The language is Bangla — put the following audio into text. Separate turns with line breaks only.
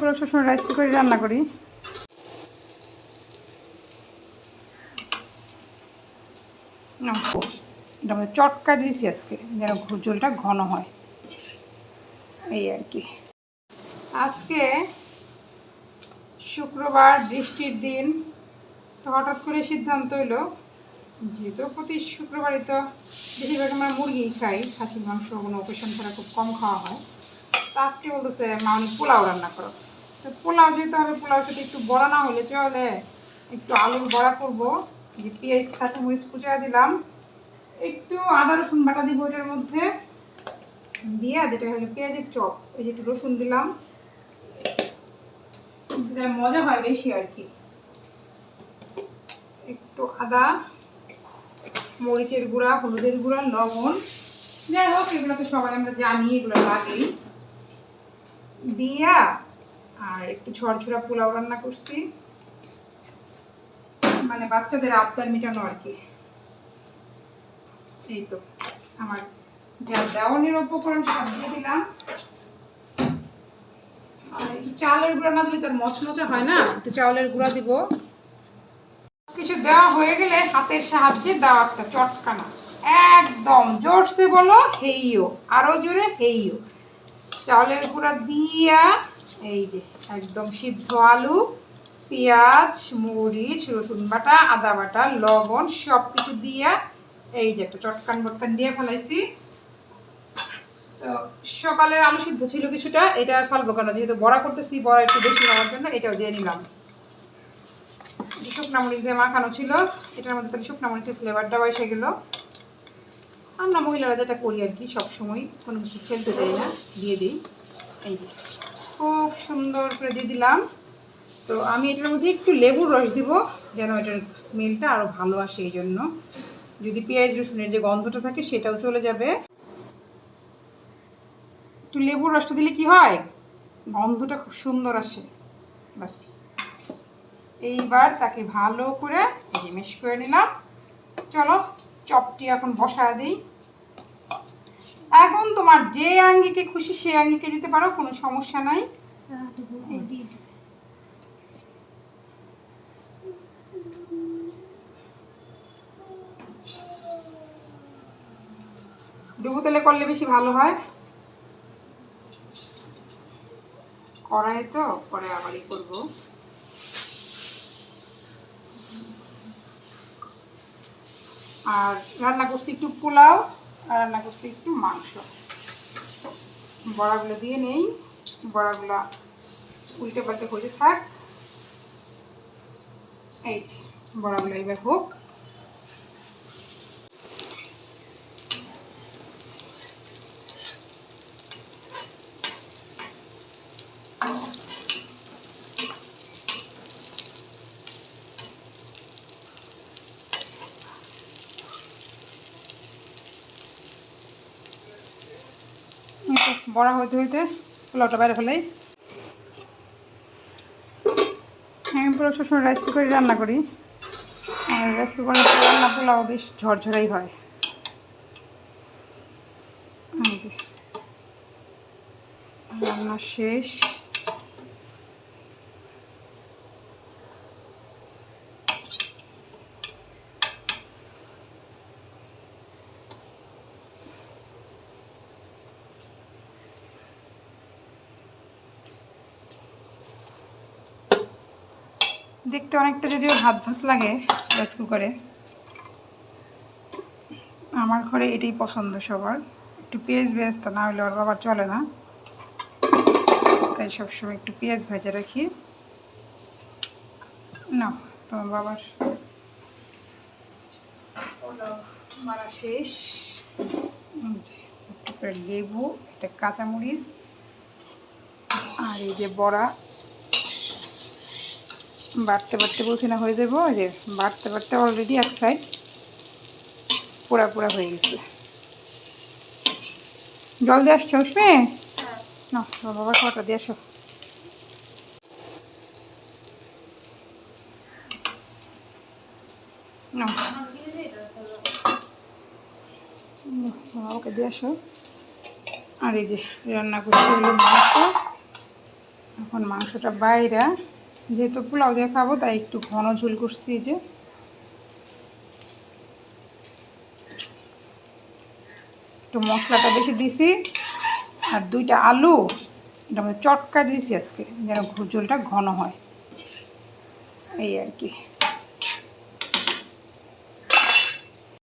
পুরো সবসময় রাইস কুকারে রান্না করি। এটা মধ্যে চটকা দিয়েছি আজকে যেন ঝোলটা ঘন হয়, এই আর কি। আজকে শুক্রবার, বৃষ্টির দিন, তো হঠাৎ করে সিদ্ধান্ত হইলো যেহেতু প্রতি শুক্রবারই তো বেশিরভাগ আমরা মুরগি খাই, খাসির মাংস কোনো অকেশন ছাড়া খুব কম খাওয়া হয়। তো আজকে বলতেছে মা অনেক পোলাও রান্না করো। তো পোলাও যেহেতু হবে, পোলাওর সাথে একটু বড়া না হলে চলে, একটু আলুর বড়া করবো। যে পেঁয়াজ কাঁচামরিচ কুচা দিলাম, একটু আদা রসুন বাটা দিব এটার মধ্যে দিয়ে, যেটা হলো পেঁয়াজের চপ, এই যে একটু রসুন দিলাম, মজা হয় বেশি আর কি। একটু আদা, মরিচের গুঁড়া, হলুদের গুঁড়া, লবণ, যাই হোক এগুলো তো সবাই আমরা জানি, এগুলো লাগেই দিয়া। আর একটু ঝরঝরা পোলাও রান্না করছি, মানে বাচ্চাদের আবদার মেটানো আর কি। এই তো আমার যা দেওয়ানের উপকরণ সব দিয়ে দিলাম। আর একটু চালের গুঁড়া না দিলে তার মচমচা হয় না, একটু চাউলের গুঁড়া দিব। কিছু দেওয়া হয়ে গেলে হাতের সাহায্যে দেওয়া একটা চটকানা, একদম জোরসে বলো হেইও, আরো জোরে হেইও। চাউলের গুঁড়া দিয়া, এই যে একদম সিদ্ধ আলু, পেঁয়াজ, মরিচ, রসুন বাটা, আদা বাটা, লবণ সব কিছু দিয়া, এই যে একটা চটকান বটকান দিয়ে ফেলাইছি। তো সকালের আলু সিদ্ধ ছিল কিছুটা, এটা আর ফালবো কেন, যেহেতু বড়া করতেছি, বড়া একটু বেশি হওয়ার জন্য এটাও দিয়ে নিলাম। শুকনা মরিচ দিয়ে মাখানো ছিল, এটার মধ্যে তাহলে শুকনা মরিচের ফ্লেভারটা এসে গেল। আমরা মহিলারা যেটা করি আর কি, সবসময় কোনো কিছু ফেলতে চাই না, দিয়ে দিই। এই যে খুব সুন্দর করে দিয়ে দিলাম। তো আমি এটার মধ্যে একটু লেবুর রস দিব, যেন এটার স্মেলটা আরও ভালো আসে। এই জন্য যদি পেঁয়াজ রসুনের যে গন্ধটা থাকে সেটাও চলে যাবে। একটু লেবুর রসটা দিলে কি হয়, গন্ধটা খুব সুন্দর আসে। বাস এইবার তাকে ভালো করে এই যে মেশ করে নিলাম। চলো চপটি এখন বসায় দিই। এখন তোমার যে আঙ্গিকে খুশি সে আঙ্গিকে দিতে পারো, কোনো সমস্যা নাই। ডুবো তেলে করলে বেশি ভালো হয়, কড়াই তো পরে আবারই করবো। আর রান্না করছি একটু পোলাও, আর রান্না করছি একটু মাংস। বড়াগুলো দিয়ে নেই, বড়াগুলো উল্টে পাল্টে হতে থাক। এই যে বড়াগুলো এবার হোক। বড়া হইতে হইতে পোলাওটা বাইরে ফেলাই। আমি পুরো সবসময় রাইস কুকারে রান্না করি, আর রাইস কুকারে রান্না পোলাও বেশ ঝরঝরাই হয়। রান্না শেষ। দেখতে অনেকটা যদিও ভাত ভাত লাগে রাইস কুকারে, আমার ঘরে এটাই পছন্দ সবার। একটু পেঁয়াজ ভেজতে না হলে ওর বাবার চলে না, তাই সবসময় একটু পেঁয়াজ ভেজে রাখি। না তোমার বাবার মারা শেষ। একটু লেবু, একটা কাঁচামরিচ, আর এই যে বড়া বাড়তে বাড়তে বলছি না হয়ে যাবো। যে বাড়তে বাড়তে অলরেডি এক সাইড পোড়া পোড়া হয়ে গেছে। জল দিয়ে আসছো উষ্মে? না বাবা খাওয়াটা দিয়ে আসো। না বাবাকে দিয়ে আসো। আর এই যে রান্না করতে হলো মাংস, এখন মাংসটা বাইরা, যেহেতু পোলাও দিয়ে খাবো তাই একটু ঘন ঝোল করছি। যে একটু মশলাটা বেশি দিছি, আর 2টা আলু এটার মধ্যে চটকা দিয়েছি আজকে, যেন ঝোলটা ঘন হয়, এই আর কি।